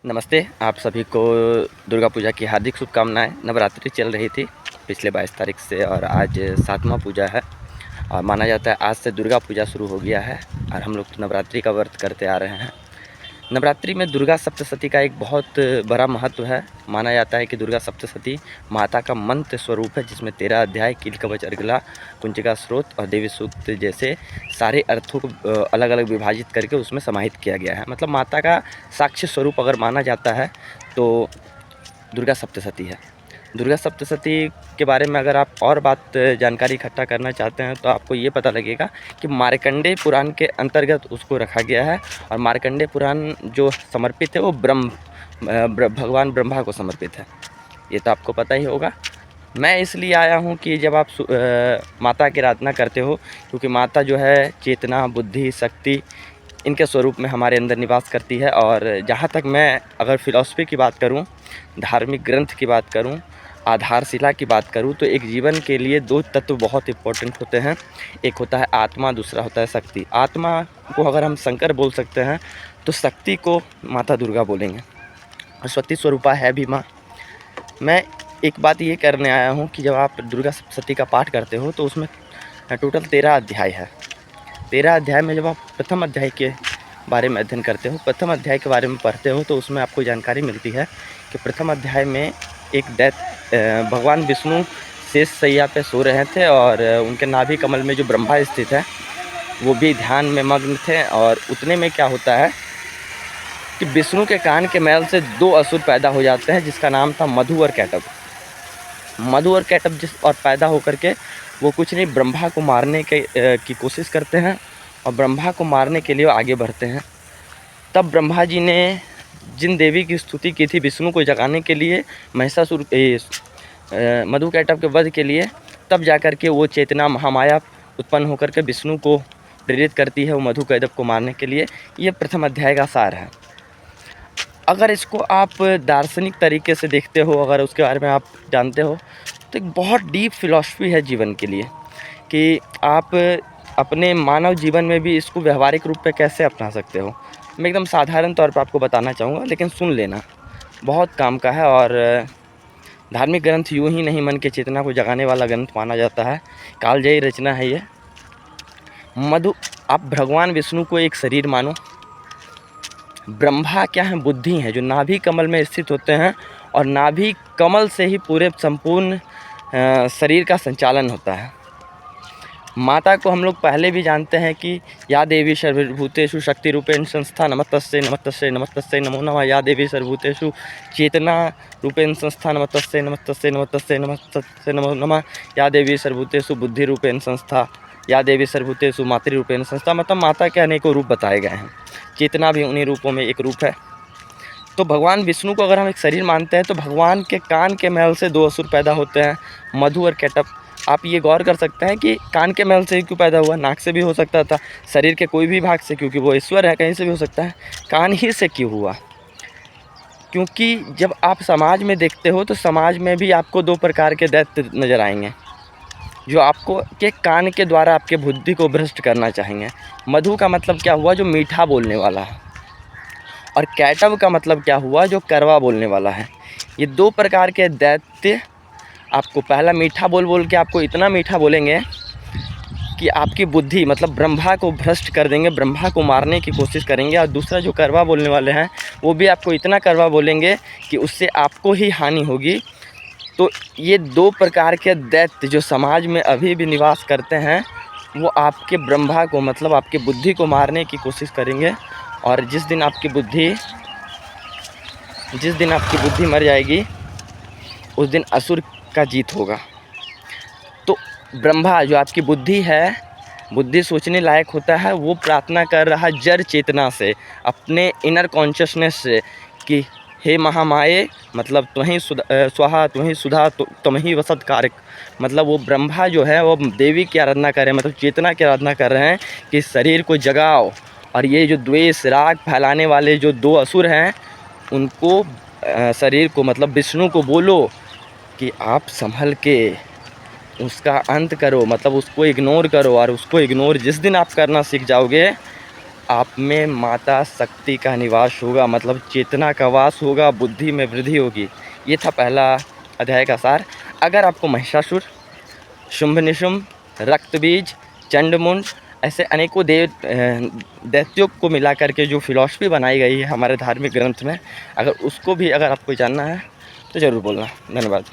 नमस्ते, आप सभी को दुर्गा पूजा की हार्दिक शुभकामनाएँ। नवरात्रि चल रही थी पिछले 22 तारीख से और आज 7वां पूजा है और माना जाता है आज से दुर्गा पूजा शुरू हो गया है और हम लोग तो नवरात्रि का व्रत करते आ रहे हैं। नवरात्रि में दुर्गा सप्तशती का एक बहुत बड़ा महत्व है। माना जाता है कि दुर्गा सप्तशती माता का मंत्र स्वरूप है, जिसमें 13 अध्याय, कील कवच, अर्गला, कुंजिका स्रोत और देवी सूक्त जैसे सारे अर्थों को अलग अलग विभाजित करके उसमें समाहित किया गया है। मतलब माता का साक्ष्य स्वरूप अगर माना जाता है तो दुर्गा सप्तशती है। दुर्गा सप्तशती के बारे में अगर आप और जानकारी इकट्ठा करना चाहते हैं तो आपको ये पता लगेगा कि मार्कंडेय पुराण के अंतर्गत उसको रखा गया है और मार्कंडेय पुराण जो समर्पित है वो भगवान ब्रह्मा को समर्पित है। ये तो आपको पता ही होगा। मैं इसलिए आया हूँ कि जब आप माता की आराधना करते हो, क्योंकि माता जो है चेतना, बुद्धि, शक्ति इनके स्वरूप में हमारे अंदर निवास करती है। और जहाँ तक मैं अगर फ़िलॉसफ़ी की बात करूँ, धार्मिक ग्रंथ की बात करूँ, आधारशिला की बात करूँ, तो एक जीवन के लिए दो तत्व बहुत इम्पोर्टेंट होते हैं। एक होता है आत्मा, दूसरा होता है शक्ति। आत्मा को अगर हम शंकर बोल सकते हैं तो शक्ति को माता दुर्गा बोलेंगे और शक्ति स्वरूपा है भी माँ। मैं एक बात ये करने आया हूँ कि जब आप दुर्गा सप्तशती का पाठ करते हो तो उसमें टोटल 13 अध्याय है। 13 अध्याय में जब आप प्रथम अध्याय के बारे में अध्ययन करते हो, प्रथम अध्याय के बारे में पढ़ते हो, तो उसमें आपको जानकारी मिलती है कि प्रथम अध्याय में एक भगवान विष्णु शेष शैया पे सो रहे थे और उनके नाभि कमल में जो ब्रह्मा स्थित है वो भी ध्यान में मग्न थे। और उतने में क्या होता है कि विष्णु के कान के मैल से 2 असुर पैदा हो जाते हैं, जिसका नाम था मधु और कैटभ। मधु और कैटभ और पैदा होकर के वो कुछ नहीं, ब्रह्मा को मारने की कोशिश करते हैं और ब्रह्मा को मारने के लिए आगे बढ़ते हैं। तब ब्रह्मा जी ने जिन देवी की स्तुति की थी विष्णु को जगाने के लिए, महिषासुर मधु कैटभ के वध के लिए, तब जाकर के वो चेतना महामाया उत्पन्न होकर के विष्णु को प्रेरित करती है वो मधु कैटभ को मारने के लिए। ये प्रथम अध्याय का सार है। अगर इसको आप दार्शनिक तरीके से देखते हो, अगर उसके बारे में आप जानते हो, तो एक बहुत डीप फिलॉसफी है जीवन के लिए कि आप अपने मानव जीवन में भी इसको व्यवहारिक रूप पे कैसे अपना सकते हो। मैं एकदम साधारण तौर पे आपको बताना चाहूँगा, लेकिन सुन लेना, बहुत काम का है। और धार्मिक ग्रंथ यूँ ही नहीं मन के चेतना को जगाने वाला ग्रंथ माना जाता है, कालजयी रचना है ये। आप भगवान विष्णु को एक शरीर मानो, ब्रह्मा क्या है, बुद्धि है, जो नाभि कमल में स्थित होते हैं और नाभि कमल से ही पूरे संपूर्ण शरीर का संचालन होता है। माता को हम लोग पहले भी जानते हैं कि या देवी सर्वभूतेषु शक्ति रूपेण संस्था, नमस्तस्यै नमस्तस्यै नमस्तस्यै नमो नमः। या देवी सर्वभूतेषु चेतना रूपेण संस्था, नमस्तस्यै नमस्तस्यै नमस्तस्यै नमस्तस्यै नमो नमः। या देवी सर्वभूतेषु बुद्धि रूपेण संस्था, या देवी सर्वभूतेषु मातृ रूपेण संस्था। मतलब माता के अनेकों रूप बताए गए हैं, चेतना भी उन्हीं रूपों में एक रूप है। तो भगवान विष्णु को अगर हम एक शरीर मानते हैं तो भगवान के कान के मैल से 2 असुर पैदा होते हैं, मधु और कैटभ। आप ये गौर कर सकते हैं कि कान के मैल से ही क्यों पैदा हुआ, नाक से भी हो सकता था, शरीर के कोई भी भाग से, क्योंकि वो ईश्वर है, कहीं से भी हो सकता है। कान ही से क्यों हुआ? क्योंकि जब आप समाज में देखते हो तो समाज में भी आपको 2 प्रकार के दैत्य नज़र आएंगे जो आपको के कान के द्वारा आपके बुद्धि को भ्रष्ट करना चाहेंगे। मधु का मतलब क्या हुआ, जो मीठा बोलने वाला है, और कैटभ का मतलब क्या हुआ, जो कड़वा बोलने वाला है। ये 2 प्रकार के दैत्य आपको पहला मीठा बोल के आपको इतना मीठा बोलेंगे कि आपकी बुद्धि मतलब ब्रह्मा को भ्रष्ट कर देंगे, ब्रह्मा को मारने की कोशिश करेंगे। और दूसरा जो कड़वा बोलने वाले हैं वो भी आपको इतना कड़वा बोलेंगे कि उससे आपको ही हानि होगी। तो ये 2 प्रकार के दैत्य जो समाज में अभी भी निवास करते हैं वो आपके ब्रह्मा को मतलब आपकी बुद्धि को मारने की कोशिश करेंगे। और जिस दिन आपकी बुद्धि मर जाएगी उस दिन असुर का जीत होगा। तो ब्रह्मा जो आपकी बुद्धि है, बुद्धि सोचने लायक होता है, वो प्रार्थना कर रहा जड़ चेतना से, अपने इनर कॉन्शियसनेस से कि हे महामाये, मतलब तुम्हीं स्वाहा, तुम्हीं सुधा, तुम्हीं वसत कारक। मतलब वो ब्रह्मा जो है वो देवी की आराधना कर रहे हैं, मतलब चेतना की आराधना कर रहे हैं कि शरीर को जगाओ। और ये जो द्वेष राग फैलाने वाले जो 2 असुर हैं उनको शरीर को मतलब विष्णु को बोलो कि आप संभल के उसका अंत करो, मतलब उसको इग्नोर करो। और उसको इग्नोर जिस दिन आप करना सीख जाओगे, आप में माता शक्ति का निवास होगा, मतलब चेतना का वास होगा, बुद्धि में वृद्धि होगी। ये था पहला अध्याय का सार। अगर आपको महिषासुर, शुंभ निशुंभ, रक्तबीज, चंडमुंड ऐसे अनेकों दैत्यों को मिला करके जो फिलॉसफी बनाई गई है हमारे धार्मिक ग्रंथ में, अगर उसको भी अगर आपको जानना है तो ज़रूर बोलना। धन्यवाद।